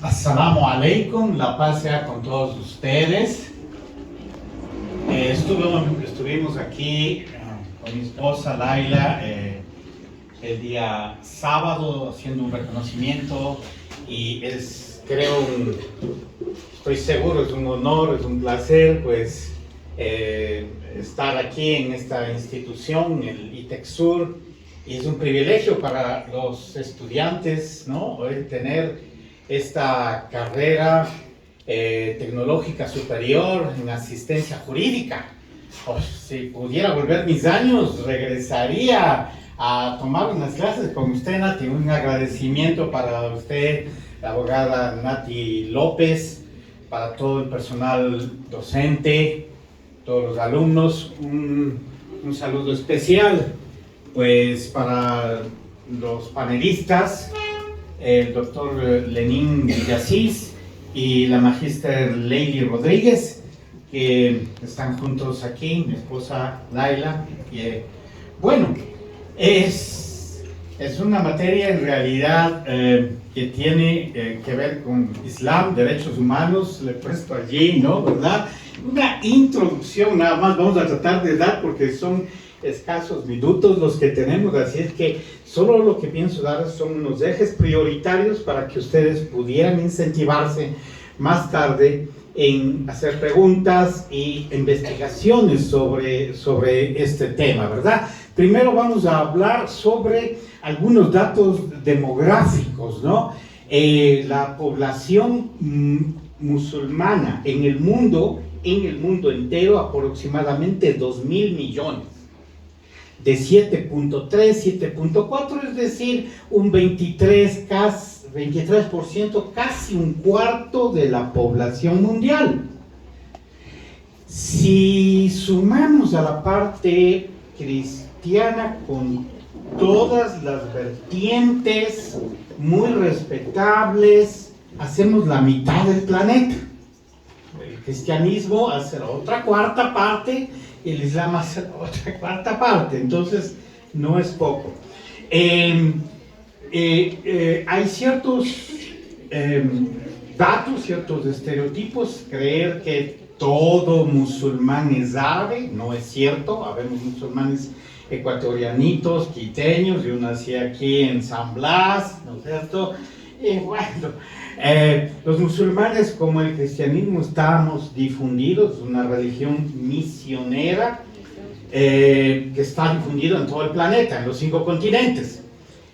Assalamu alaikum, la paz sea con todos ustedes. Estuvimos aquí con mi esposa Laila el día sábado haciendo un reconocimiento y estoy seguro, es un honor, es un placer pues estar aquí en esta institución, el ITECSUR, y es un privilegio para los estudiantes, ¿no? Tener esta carrera tecnológica superior en asistencia jurídica. Pues, si pudiera volver mis años, regresaría a tomar unas clases con usted, Nati. Un agradecimiento para usted, la abogada Nati López, para todo el personal docente, todos los alumnos. Un saludo especial pues para los panelistas, el doctor Lenín Villasís y la magíster Leili Rodríguez, que están juntos aquí, mi esposa Laila. Bueno, es una materia en realidad que tiene que ver con Islam, derechos humanos, le he puesto allí, ¿no? ¿Verdad? Una introducción nada más vamos a tratar de dar porque son escasos minutos los que tenemos, así es que solo lo que pienso dar son unos ejes prioritarios para que ustedes pudieran incentivarse más tarde en hacer preguntas y investigaciones sobre este tema, ¿verdad? Primero vamos a hablar sobre algunos datos demográficos, ¿no? La población musulmana en el mundo entero, aproximadamente 2.000 millones. De 7.3, 7.4, es decir, un 23%, casi un cuarto de la población mundial. Si sumamos a la parte cristiana con todas las vertientes muy respetables, hacemos la mitad del planeta. El cristianismo hace la otra cuarta parte, el Islam hace la otra cuarta parte, entonces no es poco. Hay ciertos datos, ciertos estereotipos, creer que todo musulmán es árabe, no es cierto. Habemos musulmanes ecuatorianitos, quiteños, yo nací aquí en San Blas, ¿no es cierto? Y bueno, los musulmanes, como el cristianismo, estamos difundidos, una religión misionera que está difundida en todo el planeta, en los 5 continentes.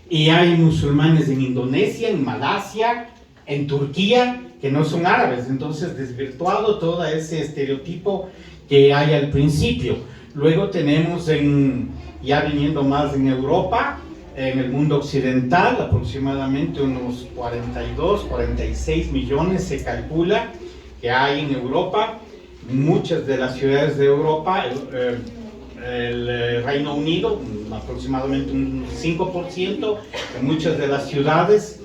Y hay musulmanes en Indonesia, en Malasia, en Turquía, que no son árabes, entonces desvirtuado todo ese estereotipo que hay al principio. Luego tenemos, ya viniendo más en Europa, en el mundo occidental, aproximadamente unos 42, 46 millones se calcula que hay en Europa. Muchas de las ciudades de Europa, el Reino Unido, aproximadamente un 5%, en muchas de las ciudades.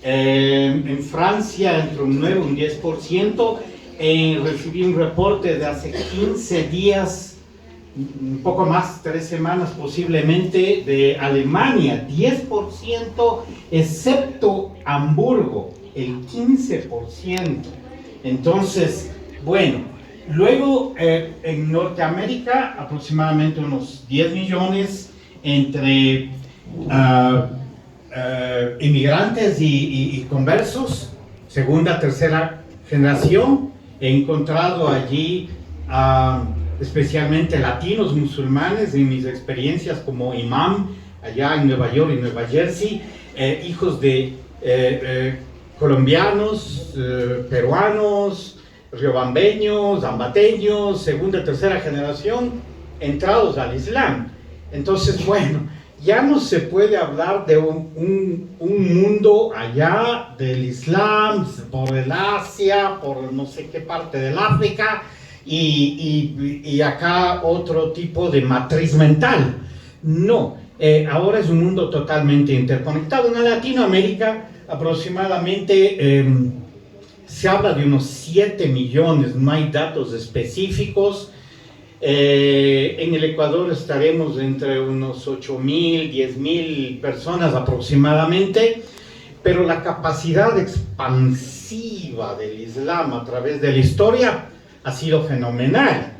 En Francia, entre un 9 y un 10%. Recibí un reporte de hace 15 días, un poco más, 3 semanas posiblemente, de Alemania, 10%, excepto Hamburgo, el 15%. Entonces, bueno, luego en Norteamérica, aproximadamente unos 10 millones entre inmigrantes y conversos, segunda, tercera generación. He encontrado allí especialmente latinos musulmanes en mis experiencias como imam allá en Nueva York y Nueva Jersey, hijos de colombianos, peruanos, riobambeños, ambateños, segunda, tercera generación, entrados al Islam. Entonces, bueno, ya no se puede hablar de un mundo allá del Islam, por el Asia, por no sé qué parte del África, y acá otro tipo de matriz mental. No, ahora es un mundo totalmente interconectado. En Latinoamérica aproximadamente se habla de unos 7 millones, no hay datos específicos. En el Ecuador estaremos entre unos 8.000, 10.000 personas aproximadamente. pero la capacidad expansiva del Islam a través de la historia ha sido fenomenal.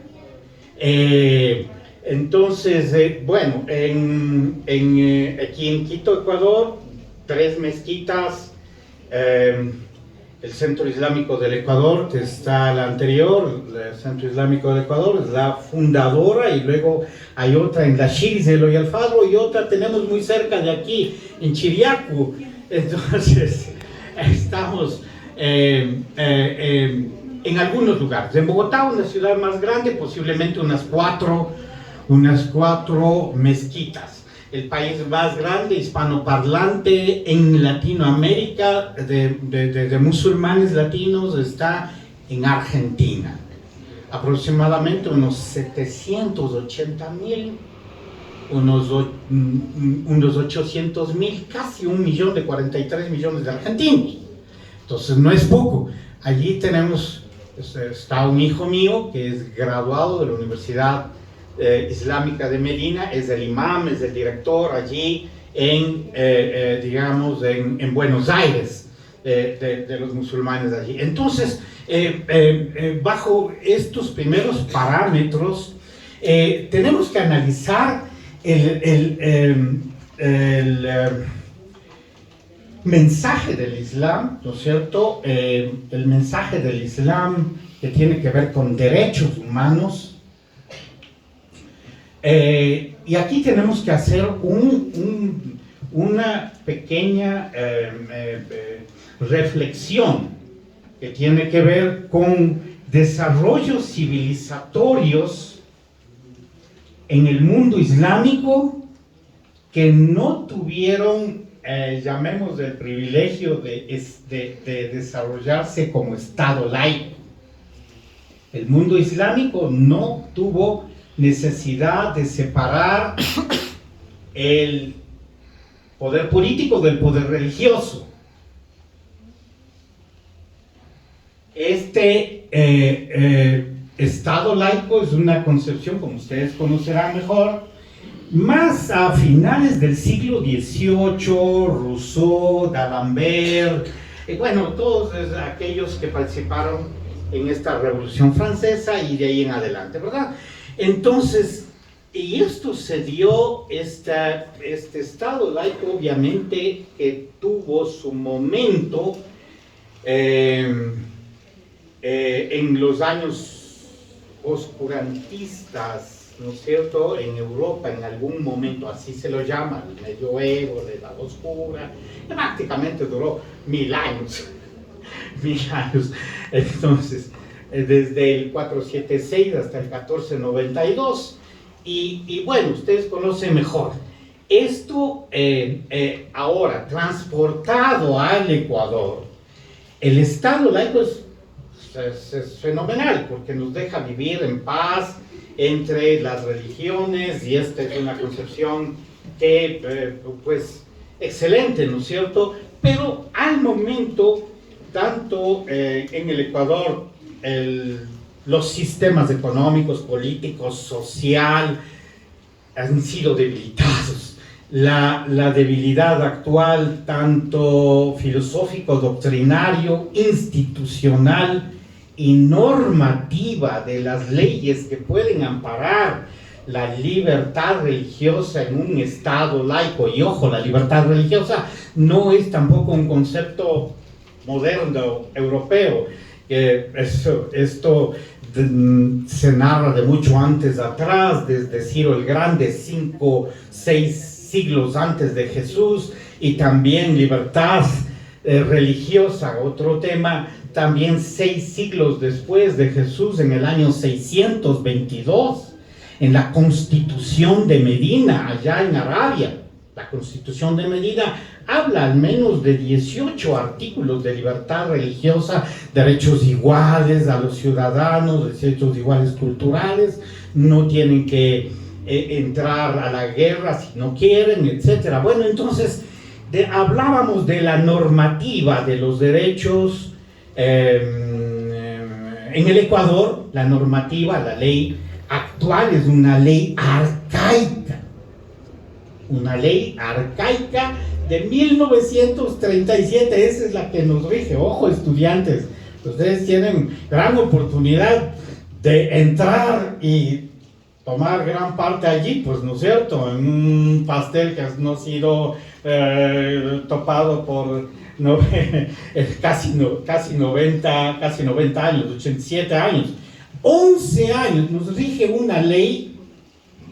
Entonces, bueno, aquí en Quito, Ecuador, 3 mezquitas, el Centro Islámico del Ecuador, que está la anterior, el Centro Islámico del Ecuador, es la fundadora, y luego hay otra en la Xírizelo y Alfagro, y otra tenemos muy cerca de aquí, en Chiriacu. Entonces, estamos en algunos lugares. En Bogotá, una ciudad más grande, posiblemente unas cuatro mezquitas. El país más grande hispanoparlante en Latinoamérica de musulmanes latinos está en Argentina. Aproximadamente unos 780.000, unos 800.000, casi 1.043 millones de argentinos. Entonces no es poco. Allí tenemos, está un hijo mío que es graduado de la Universidad Islámica de Medina, es el imam, es el director allí digamos, en Buenos Aires, de los musulmanes allí. Entonces, bajo estos primeros parámetros, tenemos que analizar el mensaje del Islam, ¿no es cierto? El mensaje del Islam que tiene que ver con derechos humanos. Y aquí tenemos que hacer una pequeña reflexión que tiene que ver con desarrollos civilizatorios en el mundo islámico que no tuvieron, llamemos, el privilegio de desarrollarse como Estado laico. El mundo islámico no tuvo necesidad de separar el poder político del poder religioso. Estado laico es una concepción, como ustedes conocerán mejor, más a finales del siglo XVIII, Rousseau, D'Alembert, bueno, todos aquellos que participaron en esta Revolución Francesa y de ahí en adelante, ¿verdad? Entonces, y esto se dio, este Estado laico obviamente que tuvo su momento en los años oscurantistas, ¿no es cierto?, en Europa en algún momento, así se lo llama, el medioevo, la edad oscura, que prácticamente duró 1000 años, 1000 años, entonces, desde el 476 hasta el 1492, y bueno, ustedes conocen mejor. Esto ahora transportado al Ecuador, el Estado laico es fenomenal porque nos deja vivir en paz entre las religiones, y esta es una concepción que pues excelente, ¿no es cierto? Pero al momento, tanto en el Ecuador, los sistemas económicos, políticos, social han sido debilitados. La debilidad actual, tanto filosófico, doctrinario, institucional y normativa de las leyes que pueden amparar la libertad religiosa en un Estado laico. Y ojo, la libertad religiosa no es tampoco un concepto moderno, europeo. Esto se narra de mucho antes atrás, desde Ciro el Grande, 5, 6 siglos antes de Jesús, y también libertad religiosa, otro tema, también 6 siglos después de Jesús, en el año 622, en la Constitución de Medina, allá en Arabia. La Constitución de Medina habla al menos de 18 artículos de libertad religiosa, derechos iguales a los ciudadanos, derechos iguales culturales, no tienen que entrar a la guerra si no quieren, etc. Bueno, entonces hablábamos de la normativa de los derechos en el Ecuador. La normativa, la ley actual es una ley arcaica de 1937, esa es la que nos rige. Ojo, estudiantes, ustedes tienen gran oportunidad de entrar y tomar gran parte allí, pues, ¿no es cierto?, en un pastel que no ha sido topado por casi 90 años, 87 años. 11 años nos rige una ley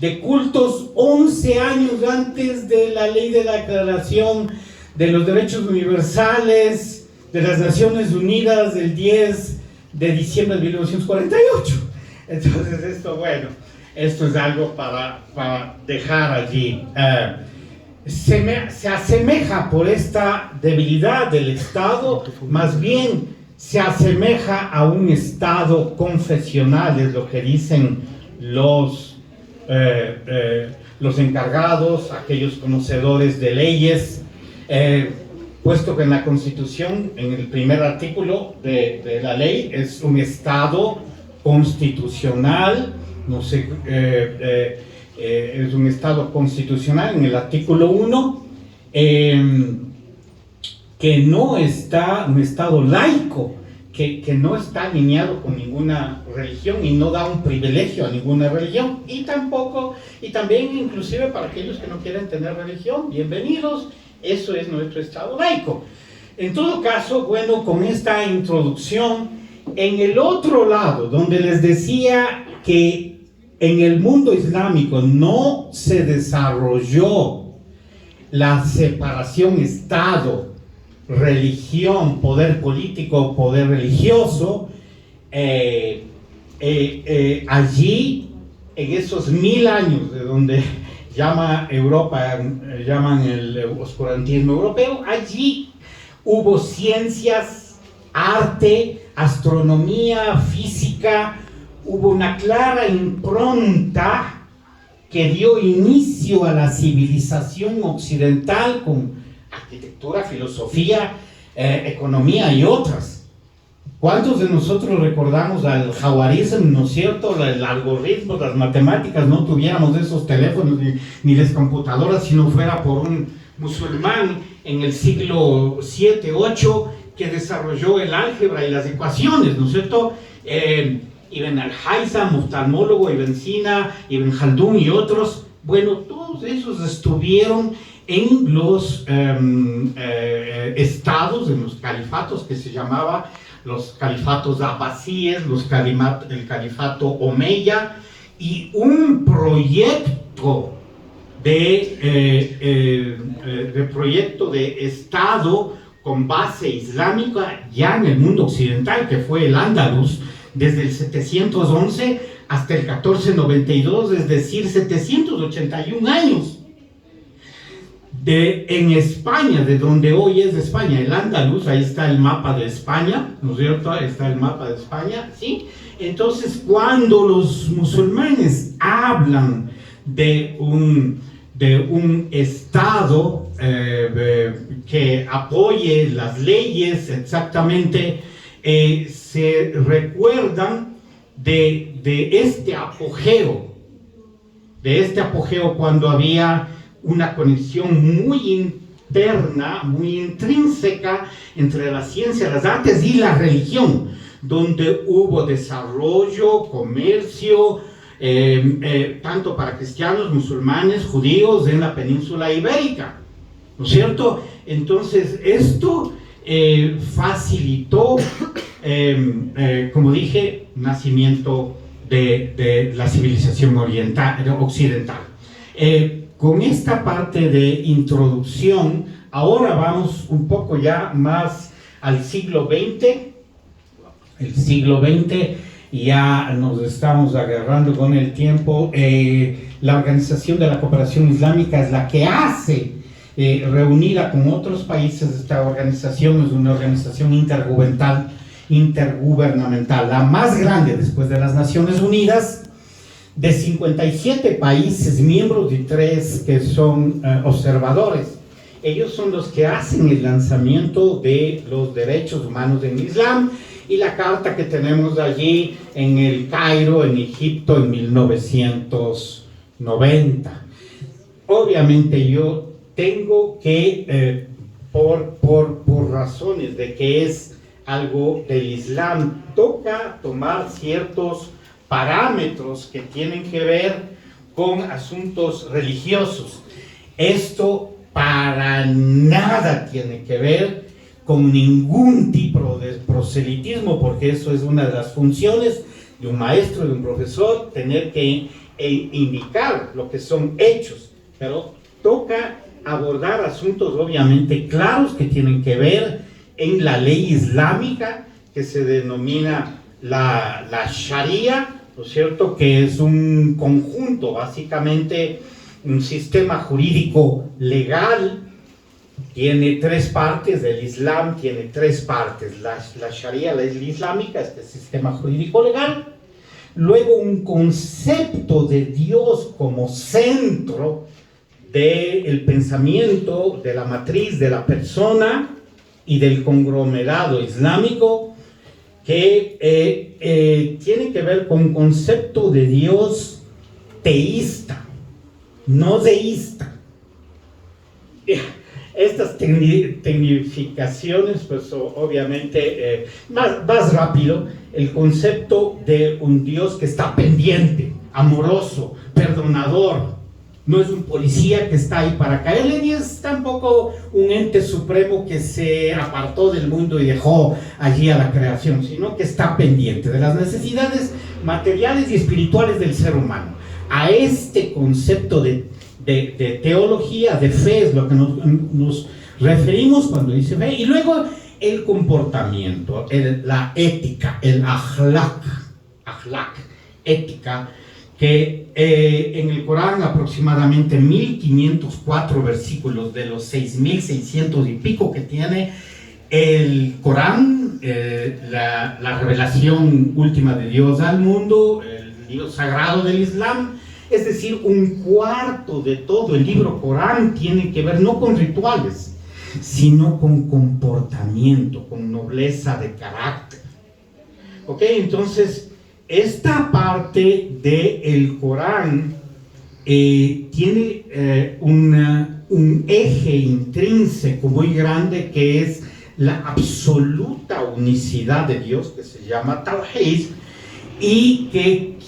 de cultos, 11 años antes de la ley de la Declaración de los Derechos Universales de las Naciones Unidas del 10 de diciembre de 1948. Entonces esto es algo para dejar allí. Se asemeja por esta debilidad del Estado, más bien se asemeja a un Estado confesional, es lo que dicen los encargados, aquellos conocedores de leyes, puesto que en la Constitución, en el primer artículo de la ley, es un Estado constitucional, no sé, es un Estado constitucional en el artículo 1, que no está, un Estado laico, que no está alineado con ninguna religión y no da un privilegio a ninguna religión, y también inclusive para aquellos que no quieren tener religión, bienvenidos, eso es nuestro Estado laico. En todo caso, bueno, con esta introducción, en el otro lado, donde les decía que en el mundo islámico no se desarrolló la separación Estado, religión, poder político, poder religioso, allí, en esos 1000 años de donde llaman el oscurantismo europeo, allí hubo ciencias, arte, astronomía, física, hubo una clara impronta que dio inicio a la civilización occidental con arquitectura, filosofía, economía y otras. ¿Cuántos de nosotros recordamos al jawarismo, no es cierto? El algoritmo, las matemáticas, no tuviéramos esos teléfonos ni las computadoras si no fuera por un musulmán en el siglo 7, 8 que desarrolló el álgebra y las ecuaciones, ¿no es cierto? Ibn al-Haytham, oftalmólogo, Ibn Sina, Ibn Khaldun y otros. Bueno, todos esos estuvieron en los estados, en los califatos que se llamaba los califatos abbasíes, el califato omeya, y un proyecto de Estado con base islámica ya en el mundo occidental, que fue el Andalus, desde el 711 hasta el 1492, es decir, 781 años. En España, de donde hoy es España, el Andalus, ahí está el mapa de España, ¿no es cierto? Ahí está el mapa de España, ¿sí? Entonces, cuando los musulmanes hablan de un Estado que apoye las leyes exactamente, se recuerdan de este apogeo cuando había una conexión muy interna, muy intrínseca entre la ciencia, las artes y la religión, donde hubo desarrollo, comercio, tanto para cristianos, musulmanes, judíos en la península ibérica, ¿no es cierto? Entonces esto facilitó, como dije, nacimiento de la civilización occidental. Con esta parte de introducción, ahora vamos un poco ya más al siglo XX. El siglo XX, ya nos estamos agarrando con el tiempo. La Organización de la Cooperación Islámica es la que hace, reunida con otros países. Esta organización es una organización intergubernamental, la más grande después de las Naciones Unidas, de 57 países miembros y 3 que son observadores. Ellos son los que hacen el lanzamiento de los derechos humanos en Islam y la carta que tenemos allí en el Cairo, en Egipto, en 1990. Obviamente yo tengo que, por razones de que es algo del Islam, toca tomar ciertos parámetros que tienen que ver con asuntos religiosos. Esto para nada tiene que ver con ningún tipo de proselitismo, porque eso es una de las funciones de un maestro, de un profesor, tener que indicar lo que son hechos, pero toca abordar asuntos obviamente claros que tienen que ver en la ley islámica, que se denomina la Sharia, ¿no es cierto?, que es un conjunto, básicamente un sistema jurídico legal. Tiene tres partes. El Islam tiene tres partes: la Sharia, la ley islámica, este sistema jurídico legal, luego un concepto de Dios como centro del pensamiento, de la matriz de la persona y del conglomerado islámico, que tiene que ver con un concepto de Dios teísta, no deísta. Estas tecnificaciones, pues obviamente, más rápido, el concepto de un Dios que está pendiente, amoroso, perdonador. No es un policía que está ahí para caerle, ni es tampoco un ente supremo que se apartó del mundo y dejó allí a la creación, sino que está pendiente de las necesidades materiales y espirituales del ser humano. A este concepto de teología, de fe, es lo que nos referimos cuando dice fe. Y luego el comportamiento, la ética, el akhlaq, ética, que en el Corán aproximadamente 1504 versículos de los 6600 y pico que tiene el Corán, la revelación última de Dios al mundo, el libro sagrado del Islam. Es decir, un cuarto de todo el libro Corán tiene que ver no con rituales, sino con comportamiento, con nobleza de carácter. ¿Ok? Entonces, esta parte del Corán tiene un eje intrínseco muy grande, que es la absoluta unicidad de Dios, que se llama Tawhid, y que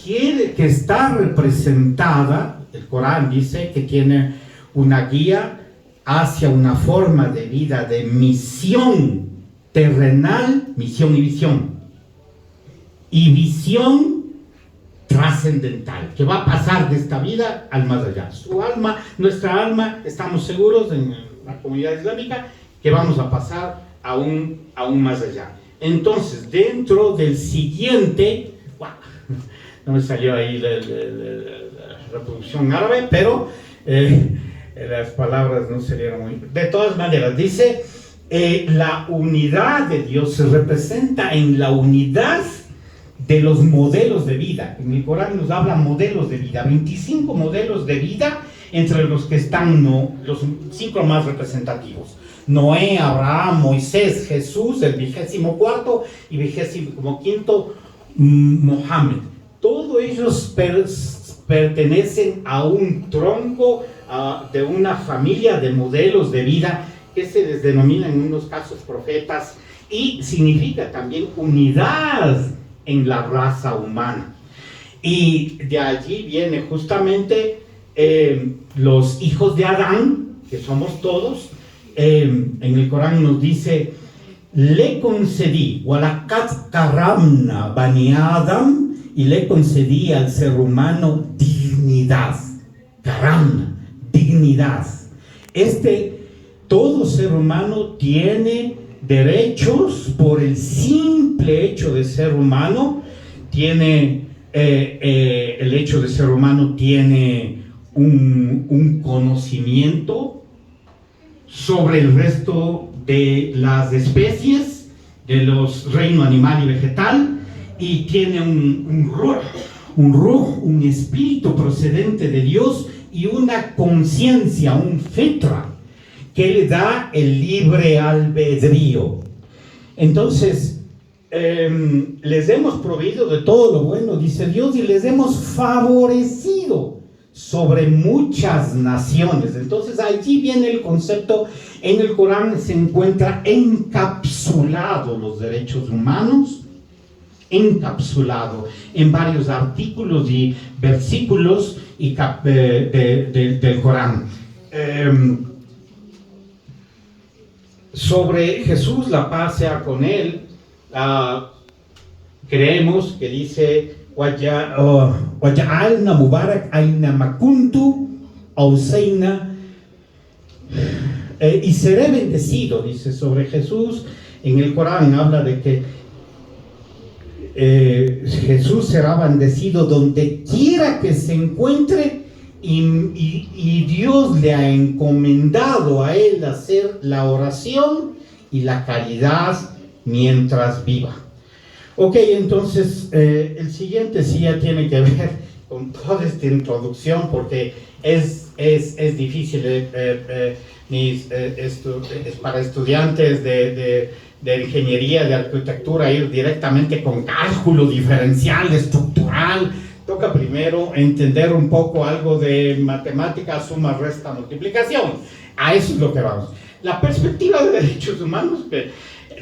está representada, el Corán dice que tiene una guía hacia una forma de vida de misión terrenal, misión y visión trascendental, que va a pasar de esta vida al más allá. Su alma, nuestra alma, estamos seguros en la comunidad islámica que vamos a pasar aún más allá. Entonces, dentro del siguiente, no me salió ahí la reproducción árabe, pero las palabras no salieron muy... De todas maneras, dice, la unidad de Dios se representa en la unidad de los modelos de vida. En el Corán nos habla modelos de vida, 25 modelos de vida, entre los que están los 5 más representativos: Noé, Abraham, Moisés, Jesús, el 24º y 25º Mohammed. Todos ellos pertenecen a un tronco, de una familia de modelos de vida que se les denomina en unos casos profetas, y significa también unidad en la raza humana. Y de allí viene justamente los hijos de Adán, que somos todos. En el Corán nos dice: le concedí, walakat karamna bani Adam, y le concedí al ser humano dignidad. Karamna, dignidad. Todo ser humano tiene derechos por el simple hecho de ser humano. El hecho de ser humano tiene un conocimiento sobre el resto de las especies, de los reinos animal y vegetal, y tiene un ruh, un espíritu procedente de Dios, y una conciencia, un fitra, que le da el libre albedrío. Entonces, les hemos proveído de todo lo bueno, dice Dios, y les hemos favorecido sobre muchas naciones. Entonces allí viene el concepto, en el Corán se encuentra encapsulado los derechos humanos, encapsulado en varios artículos y versículos del Corán. Sobre Jesús, la paz sea con él, creemos que dice وَجَعَلْنَا مُبَارَكْ أَيْنَمَا كُنْتُ أَوْصَيْنَا, y seré bendecido, dice sobre Jesús. En el Corán habla de que Jesús será bendecido donde quiera que se encuentre, y Dios le ha encomendado a él hacer la oración y la caridad mientras viva. Ok, entonces el siguiente sí ya tiene que ver con toda esta introducción, porque es difícil para estudiantes de ingeniería, de arquitectura, ir directamente con cálculo diferencial, estructural. Toca primero entender un poco algo de matemática, suma, resta, multiplicación. A eso es lo que vamos. La perspectiva de derechos humanos,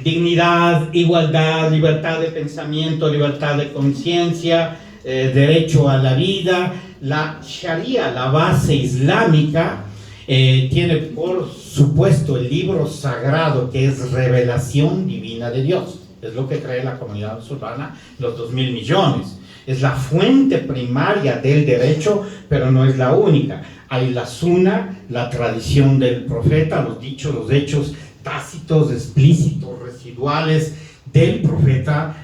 dignidad, igualdad, libertad de pensamiento, libertad de conciencia, derecho a la vida. La Sharia, la base islámica, tiene por supuesto el libro sagrado, que es revelación divina de Dios. Es lo que cree la comunidad musulmana, los 2.000 millones. Es la fuente primaria del derecho, pero no es la única. Hay la Sunna, la tradición del profeta, los dichos, los hechos tácitos, explícitos, residuales del profeta,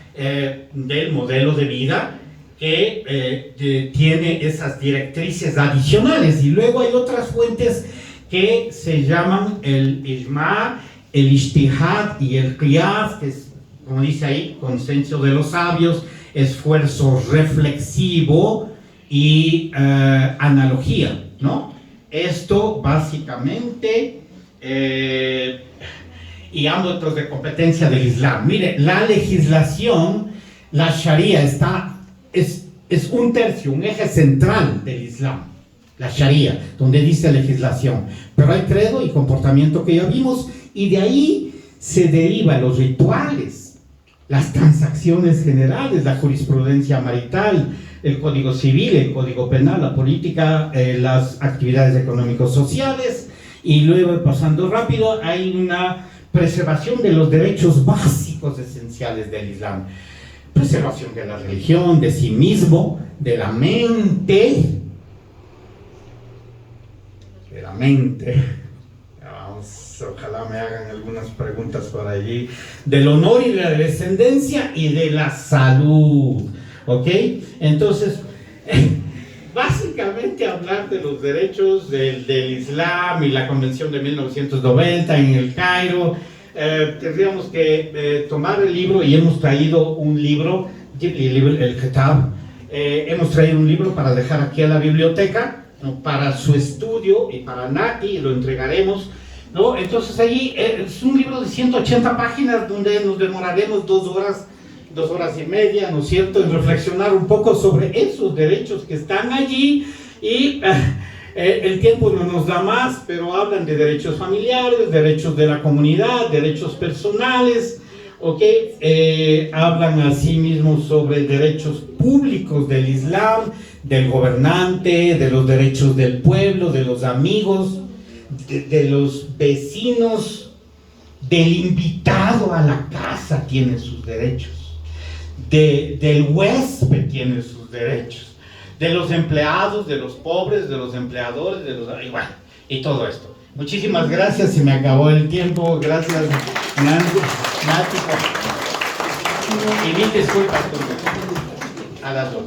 del modelo de vida, que tiene esas directrices adicionales. Y luego hay otras fuentes que se llaman el ijma, el ijtihad y el qiyas, que es, como dice ahí, consenso de los sabios, esfuerzo reflexivo y analogía, ¿no? Esto básicamente, y ámbitos de competencia del Islam. Mire, la legislación, la Sharia es un tercio, un eje central del Islam, la Sharia, donde dice legislación. Pero hay credo y comportamiento que ya vimos, y de ahí se derivan los rituales, las transacciones generales, la jurisprudencia marital, el código civil, el código penal, la política, las actividades económicos sociales, y luego, pasando rápido, hay una preservación de los derechos básicos esenciales del Islam. Preservación de la religión, de sí mismo, de la mente. Vamos, ojalá me hagan algunas preguntas por allí. Del honor y de la descendencia y de la salud. ¿Ok? Entonces, básicamente hablar de los derechos del Islam y la Convención de 1990 en el Cairo. Tendríamos que tomar el libro, y hemos traído un libro, el Kitab, hemos traído un libro para dejar aquí a la biblioteca, ¿no?, para su estudio, y para Nati lo entregaremos, ¿no? Entonces allí es un libro de 180 páginas donde nos demoraremos 2 horas y media, ¿no es cierto?, en reflexionar un poco sobre esos derechos que están allí. Y el tiempo no nos da más, pero hablan de derechos familiares, derechos de la comunidad, derechos personales, ¿ok? Hablan asimismo sobre derechos públicos del Islam, del gobernante, de los derechos del pueblo, de los amigos, de los vecinos, del invitado a la casa tiene sus derechos, del huésped tiene sus derechos, de los empleados, de los pobres, de los empleadores, y todo esto. Muchísimas gracias, se me acabó el tiempo. Gracias, Nati. Y mil disculpas a las dos.